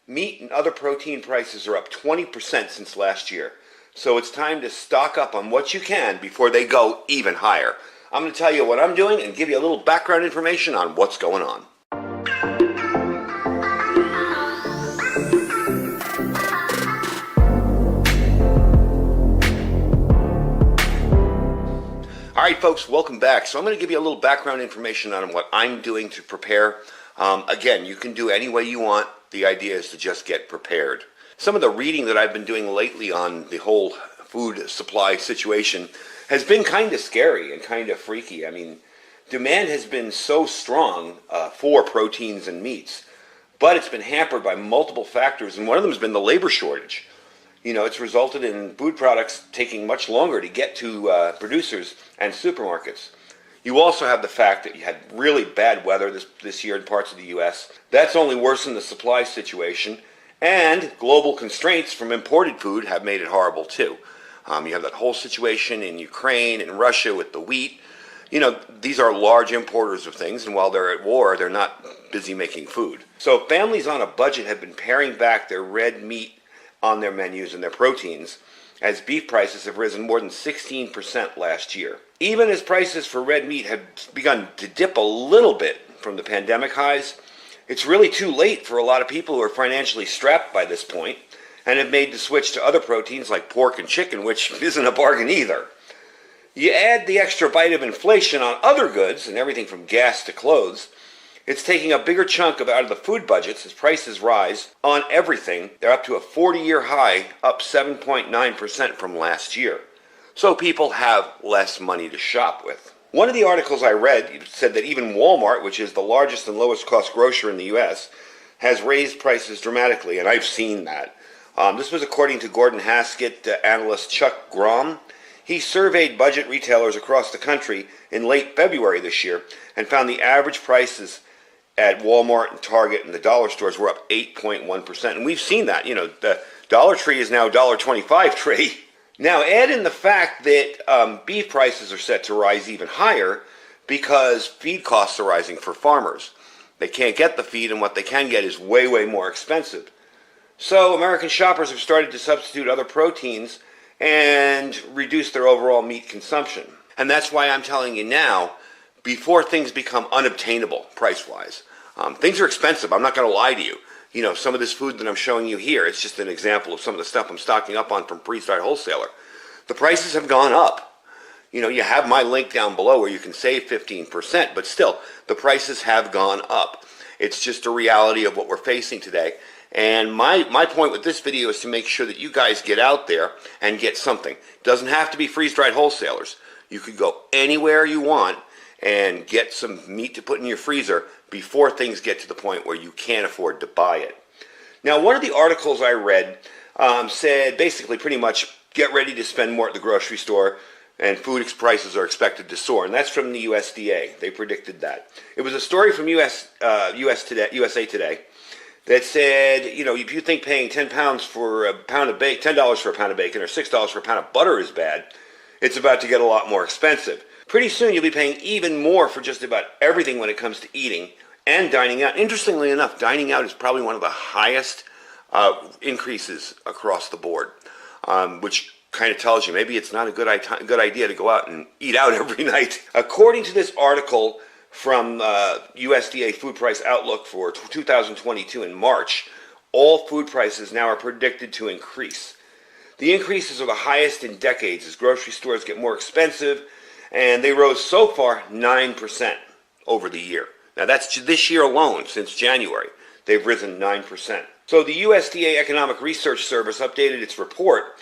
Meat and other protein prices are up 20% since last year. So it's time to stock up on what you can before they go even higher. I'm going to tell you what I'm doing and give you a little background information on what's going on. All right, folks, welcome back. So I'm going to give you a little background information on what I'm doing to prepare. Again, you can do any way you want. The idea is to just get prepared. Some of the reading that I've been doing lately on the whole food supply situation has been kind of scary and kind of freaky. I mean, demand has been so strong for proteins and meats, but it's been hampered by multiple factors, and one of them has been the labor shortage. You know, it's resulted in food products taking much longer to get to producers and supermarkets. You also have the fact that you had really bad weather this year in parts of the U.S. That's only worsened the supply situation, and global constraints from imported food have made it horrible too. You have that whole situation in Ukraine and Russia with the wheat. You know, these are large importers of things, and while they're at war, they're not busy making food. So families on a budget have been paring back their red meat on their menus and their proteins, as beef prices have risen more than 16% last year. Even as prices for red meat have begun to dip a little bit from the pandemic highs, it's really too late for a lot of people who are financially strapped by this point and have made the switch to other proteins like pork and chicken, which isn't a bargain either. You add the extra bite of inflation on other goods, and everything from gas to clothes, it's taking a bigger chunk out of the food budgets as prices rise on everything. They're up to a 40-year high, up 7.9% from last year. So people have less money to shop with. One of the articles I read said that even Walmart, which is the largest and lowest cost grocer in the U.S., has raised prices dramatically, and I've seen that. This was according to Gordon Haskett analyst Chuck Grom. He surveyed budget retailers across the country in late February this year and found the average prices at Walmart and Target and the dollar stores were up 8.1%. And we've seen that. You know, the Dollar Tree is now $1.25 tree. Now add in the fact that beef prices are set to rise even higher because feed costs are rising for farmers. They can't get the feed, and what they can get is way, way more expensive. So American shoppers have started to substitute other proteins and reduce their overall meat consumption. And that's why I'm telling you now, before things become unobtainable price-wise. Things are expensive, I'm not going to lie to you. You know, some of this food that I'm showing you here, it's just an example of some of the stuff I'm stocking up on from Freezedried Wholesaler. The prices have gone up. You know, you have my link down below where you can save 15%, but still, the prices have gone up. It's just a reality of what we're facing today. And my point with this video is to make sure that you guys get out there and get something. It doesn't have to be Freeze-Dried Wholesalers. You could go anywhere you want and get some meat to put in your freezer before things get to the point where you can't afford to buy it. Now, one of the articles I read said basically pretty much get ready to spend more at the grocery store and food prices are expected to soar, and that's from the USDA. They predicted that. It was a story from USA Today that said, you know, if you think paying $10 for a pound of bacon, $10 for a pound of bacon, or $6 for a pound of butter is bad, it's about to get a lot more expensive. Pretty soon you'll be paying even more for just about everything when it comes to eating and dining out. Interestingly enough, dining out is probably one of the highest increases across the board, which kind of tells you maybe it's not a good idea to go out and eat out every night. According to this article from USDA Food Price Outlook for 2022 in March, all food prices now are predicted to increase. The increases are the highest in decades as grocery stores get more expensive, and they rose so far 9% over the year. Now that's this year alone, since January. They've risen 9%. So the USDA Economic Research Service updated its report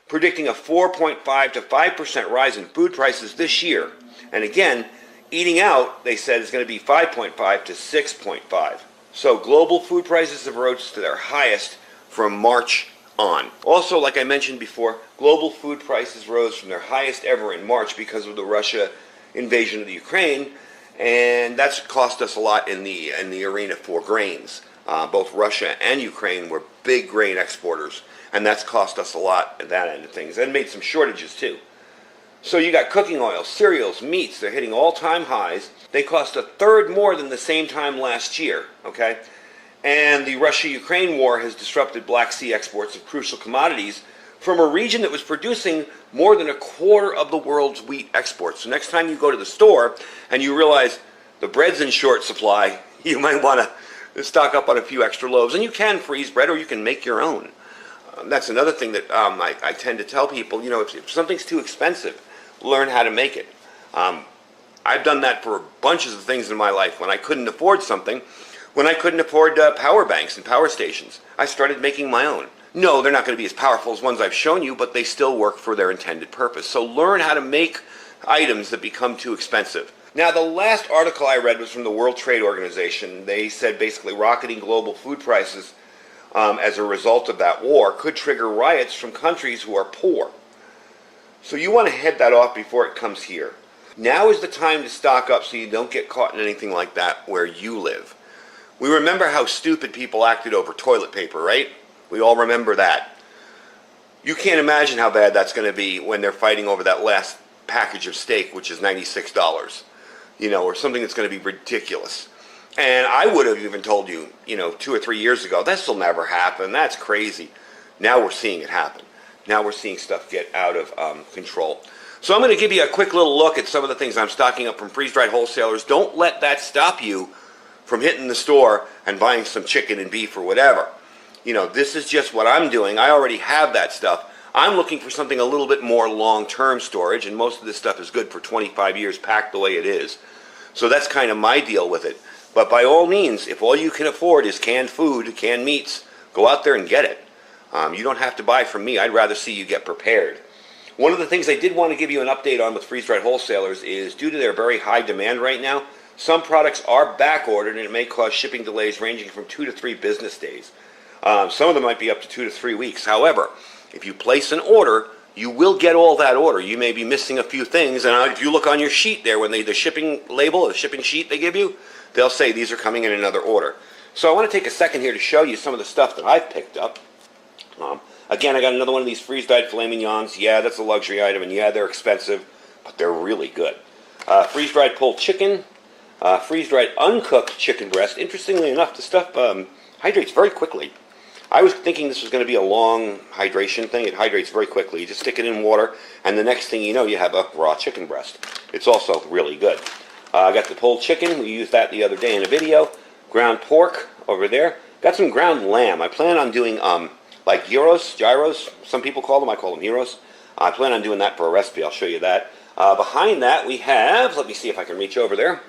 predicting a 4.5 to 5% rise in food prices this year. And again, eating out, they said, is going to be 5.5 to 6.5. So global food prices have rose to their highest from March on. Also, like I mentioned before, global food prices rose from their highest ever in March because of the Russia invasion of the Ukraine, and that's cost us a lot in the arena for grains. Both Russia and Ukraine were big grain exporters, and that's cost us a lot at that end of things, and made some shortages too. So you got cooking oil, cereals, meats, they're hitting all-time highs. They cost a third more than the same time last year, okay? And the Russia-Ukraine war has disrupted Black Sea exports of crucial commodities from a region that was producing more than a quarter of the world's wheat exports. So next time you go to the store and you realize the bread's in short supply, you might want to stock up on a few extra loaves. And you can freeze bread or you can make your own. That's another thing that I tend to tell people, if something's too expensive, learn how to make it. I've done that for bunches of things in my life. When I couldn't afford something, when I couldn't afford power banks and power stations, I started making my own. No, they're not going to be as powerful as ones I've shown you, but they still work for their intended purpose. So learn how to make items that become too expensive. Now, the last article I read was from the World Trade Organization. They said basically rocketing global food prices as a result of that war could trigger riots from countries who are poor. So you want to head that off before it comes here. Now is the time to stock up so you don't get caught in anything like that where you live. We remember how stupid people acted over toilet paper, right? We all remember that. You can't imagine how bad that's going to be when they're fighting over that last package of steak, which is $96, or something that's going to be ridiculous. And I would have even told you, 2 or 3 years ago, this will never happen. That's crazy. Now we're seeing it happen. Now we're seeing stuff get out of control. So I'm going to give you a quick little look at some of the things I'm stocking up from Freeze-Dried Wholesalers. Don't let that stop you from hitting the store and buying some chicken and beef or whatever. This is just what I'm doing. I already have that stuff. I'm looking for something a little bit more long-term storage, and most of this stuff is good for 25 years packed the way it is. So that's kind of my deal with it. But by all means, if all you can afford is canned food, canned meats, go out there and get it. You don't have to buy from me. I'd rather see you get prepared. One of the things I did want to give you an update on with Freeze-Dried Wholesalers is due to their very high demand right now, some products are back-ordered and it may cause shipping delays ranging from 2 to 3 business days. Some of them might be up to 2 to 3 weeks. However, if you place an order, you will get all that order. You may be missing a few things, and if you look on your sheet there, when the shipping label, the shipping sheet they give you, they'll say these are coming in another order. So I want to take a second here to show you some of the stuff that I've picked up. Again, I got another one of these freeze-dried filet mignons. Yeah, that's a luxury item, and yeah, they're expensive, but they're really good. Freeze-dried pulled chicken, freeze-dried uncooked chicken breast. Interestingly enough, the stuff hydrates very quickly. I was thinking this was going to be a long hydration thing. It hydrates very quickly. You just stick it in water, and the next thing you know, you have a raw chicken breast. It's also really good. I got the pulled chicken. We used that the other day in a video. Ground pork over there. Got some ground lamb. I plan on doing like gyros, some people call them. I call them gyros. I plan on doing that for a recipe. I'll show you that. Behind that we have, let me see if I can reach over there,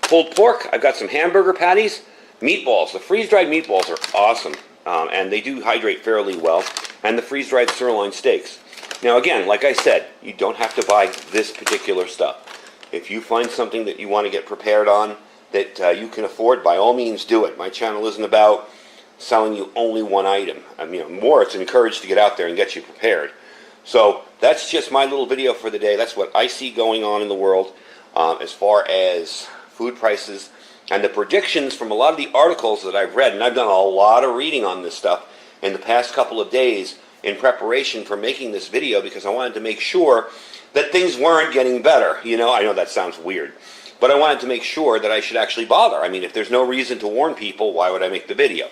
pulled pork. I've got some hamburger patties, meatballs. The freeze-dried meatballs are awesome, and they do hydrate fairly well, and the freeze-dried sirloin steaks. Now again, like I said, you don't have to buy this particular stuff. If you find something that you want to get prepared on that you can afford, by all means do it. My channel isn't about selling you only one item. More, it's encouraged to get out there and get you prepared. So that's just my little video for the day. That's what I see going on in the world as far as food prices and the predictions from a lot of the articles that I've read. And I've done a lot of reading on this stuff in the past couple of days in preparation for making this video, because I wanted to make sure that things weren't getting better. I know that sounds weird, but I wanted to make sure that I should actually bother. If there's no reason to warn people, why would I make the video?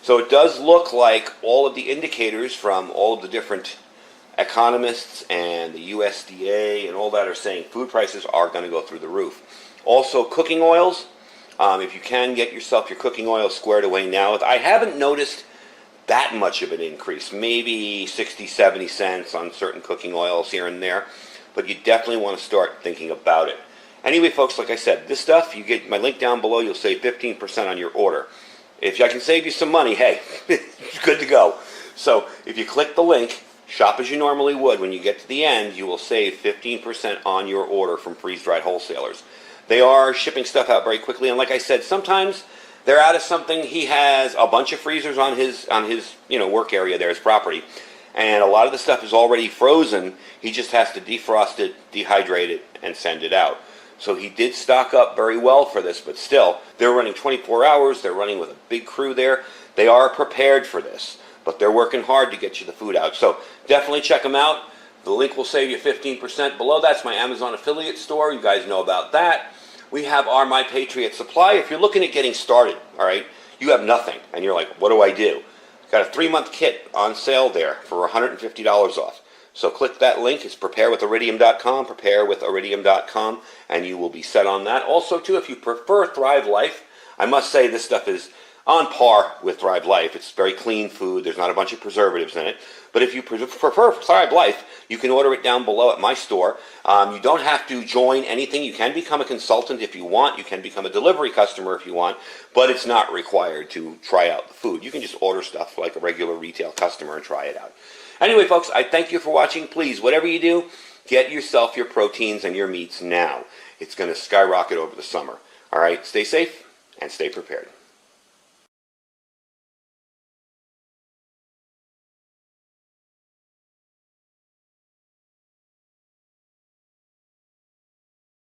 So it does look like all of the indicators from all of the different economists and the USDA and all that are saying food prices are going to go through the roof. Also, cooking oils. If you can get yourself your cooking oil squared away now. I haven't noticed that much of an increase. Maybe 60, 70 cents on certain cooking oils here and there. But you definitely want to start thinking about it. Anyway, folks, like I said, this stuff, you get my link down below. You'll save 15% on your order. If I can save you some money, hey, it's good to go. So if you click the link, shop as you normally would. When you get to the end, you will save 15% on your order from Freeze-Dried Wholesalers. They are shipping stuff out very quickly, and like I said, sometimes they're out of something. He has a bunch of freezers on his work area there, his property, and a lot of the stuff is already frozen. He just has to defrost it, dehydrate it, and send it out. So he did stock up very well for this, but still, they're running 24 hours. They're running with a big crew there. They are prepared for this, but they're working hard to get you the food out. So definitely check them out. The link will save you 15% below. That's my Amazon affiliate store. You guys know about that. We have our My Patriot Supply. If you're looking at getting started, all right, you have nothing, and you're like, what do I do? Got a 3-month kit on sale there for $150 off. So click that link. It's preparewithiridium.com, preparewithiridium.com, and you will be set on that. Also, too, if you prefer Thrive Life, I must say this stuff is on par with Thrive Life. It's very clean food. There's not a bunch of preservatives in it. But if you prefer Thrive Life, you can order it down below at my store. You don't have to join anything. You can become a consultant if you want. You can become a delivery customer if you want. But it's not required to try out the food. You can just order stuff like a regular retail customer and try it out. Anyway, folks, I thank you for watching. Please, whatever you do, get yourself your proteins and your meats now. It's going to skyrocket over the summer. All right, stay safe and stay prepared.